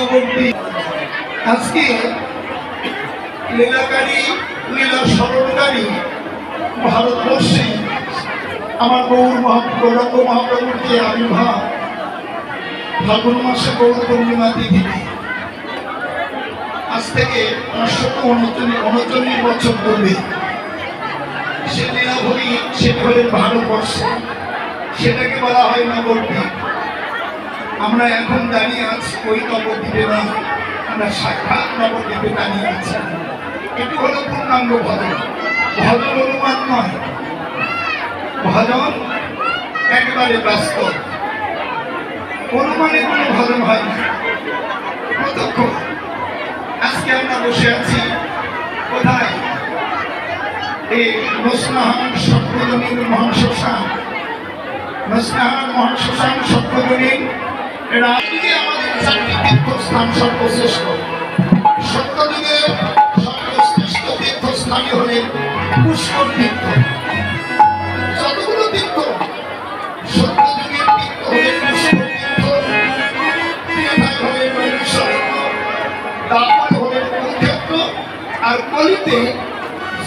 নবদ্বীপ আজকে লীলাকারী লীলা স্মরণকারী ভারতবর্ষে আমার গৌরাঙ্গ মহাপ্রভুর যে আবির্ভাব ফাল্গুন মাসে গৌর পূর্ণিমা তিথিতে আজ থেকে 539 বছর পূর্বে সে লীলাভূমি সেটি হলেন ভারতবর্ষে, সেটাকে বলা হয় নবদ্বীপ। আমরা এখন দাঁড়িয়ে আছি ওই নবদ্বীপে না, আমরা সাক্ষাৎ নবদ্বীপে দাঁড়িয়ে আছি। এটি হলো পূর্ণাঙ্গ ভজন, ভজন অনুমান নয়, ভজন একেবারে বাস্তব। অনুমানে কোনো ভজন হয় না, প্রত্যক্ষ। আজকে আমরা বসে আছি কোথায়? এই মসনাহান সত্যজনীর মহাশ্মশান, মসনাহান মহাশ্মশান সত্যজনীর রাজ্যে আমাদের 4টি তীর্থস্থান সর্বশ্রেষ্ঠ। সত্যযুগের সর্বশ্রেষ্ঠ তীর্থস্থানই হলেন পুষ্কর তীর্থ। যতগুলো তীর্থ, সত্যযুগের তীর্থ হলেন পুষ্কর তীর্থ, ত্রেতায় হলেন নৈমিষারণ্য, তারপরে হলেন কুরুক্ষেত্র, আর কলিতে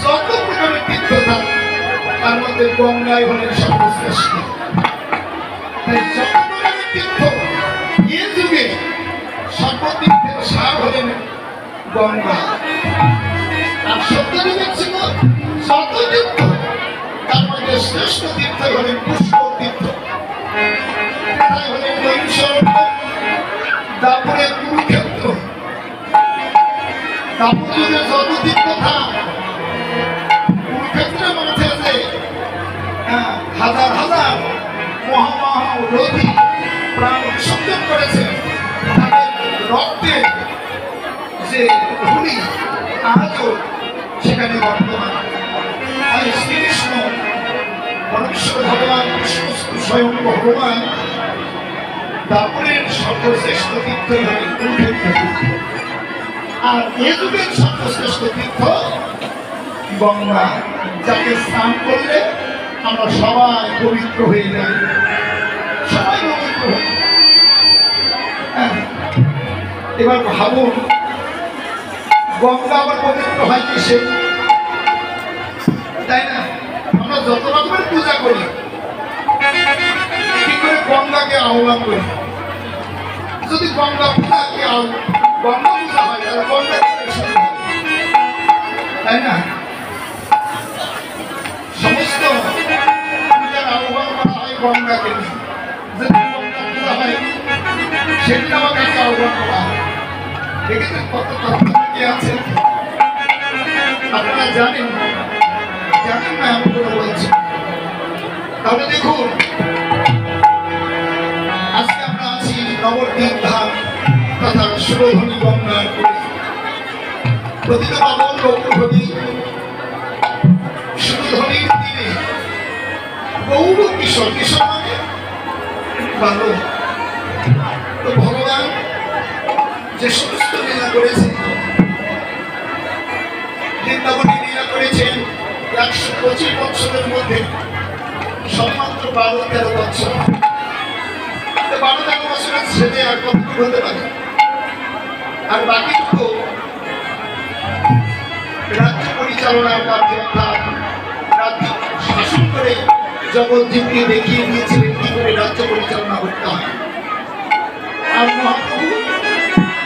যত প্রকারের তীর্থ থাকে তার মধ্যে গঙ্গায় হলেন সর্বশ্রেষ্ঠ। তাই যত প্রকারের তীর্থ এ যুগে সর্বতীর্থের সার হলেন গঙ্গা। আর সত্যযুগের ছিল যত তীর্থ তার মধ্যে শ্রেষ্ঠ তীর্থ হলেন পুষ্কর তীর্থ, তাই হলেন নৈমিষারণ্য, তারপরে কুরুক্ষেত্র। তারপর যুগে যত তীর্থ থাক কুরুক্ষেত্রের মধ্যে যে হাজার হাজার মহামহারথী প্রাণ উৎসর্জন করেছে, তাদের রক্তে যে ধূলি আজও সেখানে বর্তমান। আর শ্রীকৃষ্ণ পরমেশ্বর ভগবান কৃষ্ণ স্বয়ং ভগবান তারপরে সর্বশ্রেষ্ঠ তীর্থই হলেন কুরুক্ষেত্র তীর্থ। আর এ যুগের সর্বশ্রেষ্ঠ তীর্থ গঙ্গা, যাকে স্নান করলে আমরা সবাই পবিত্র হয়ে যাই, সবাই পবিত্র হই। এবার ভাবুন, গঙ্গা আবার পবিত্র হয় কিসে? তাই না? আমরা যত রকমের পূজা করি, কি করে গঙ্গাকে আহ্বান করি? যদি গঙ্গা পূজাকে গঙ্গা পূজা হয় তাহলে গঙ্গা তাই না? সমস্ত পূজার আহ্বান করা হয় গঙ্গাকে। যদি গঙ্গা পূজা হয় সেদিন আবার কাকে আহ্বান করা হয়? দেখেছেন কত তথ্য আছে? আপনারা জানেন জানেন না? আমি করে বলছি। তাহলে দেখুন, আজকে আমরা আছি নবদ্বীপ ধাম তথা সুরধনী গঙ্গার প্রতিটা পাবন গৌরধনী সুরধনীর তীরে গৌর কিশোর, কিশোর মানে ভালো। তো ভগবান যে সমস্ত লীলা করেছে, বৃন্দাবনে লীলা করেছেন 125 বছরের মধ্যে সবমাত্র 12-13 বছর। 12-13 বছরের ছেলে আর কতটুকু হতে পারে? আর বাকি তো রাজ্য পরিচালনার কাজে অর্থাৎ রাজ্য শাসন করে জগৎজীবকে দেখিয়ে দিয়েছিলেন কি করে রাজ্য পরিচালনা করতে হয়। আর মহাপ্রভু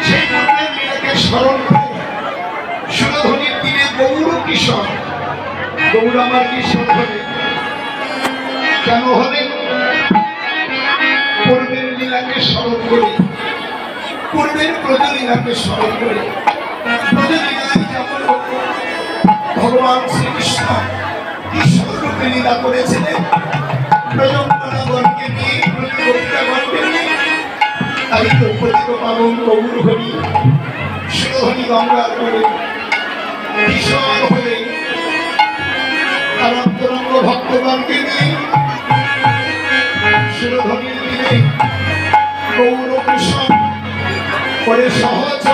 সেই মন্দির লীলাকে স্মরণ করে সুরধনীর তীরে গৌর কিশোর, গৌর আমার কিশোর হলে কেন হলেন? পূর্বের লীলাকে স্মরণ করে, পূর্বের ব্রজলীলাকে স্মরণ করে। ব্রজলীলায় যেমন ভগবান শ্রীকৃষ্ণ কিশোর রূপে লীলা করেছিলেন ব্রজগণকে নিয়ে, ব্রজগোপিকাগণকে নিয়ে, তাই তো পতিত পাবন গৌর হরি সুরধনী গঙ্গার করে কিশোর হয়ে তার অন্তরঙ্গ ভক্তগণকে নিয়ে সুরধনীর তীরে গৌর কিশোর করে সহজ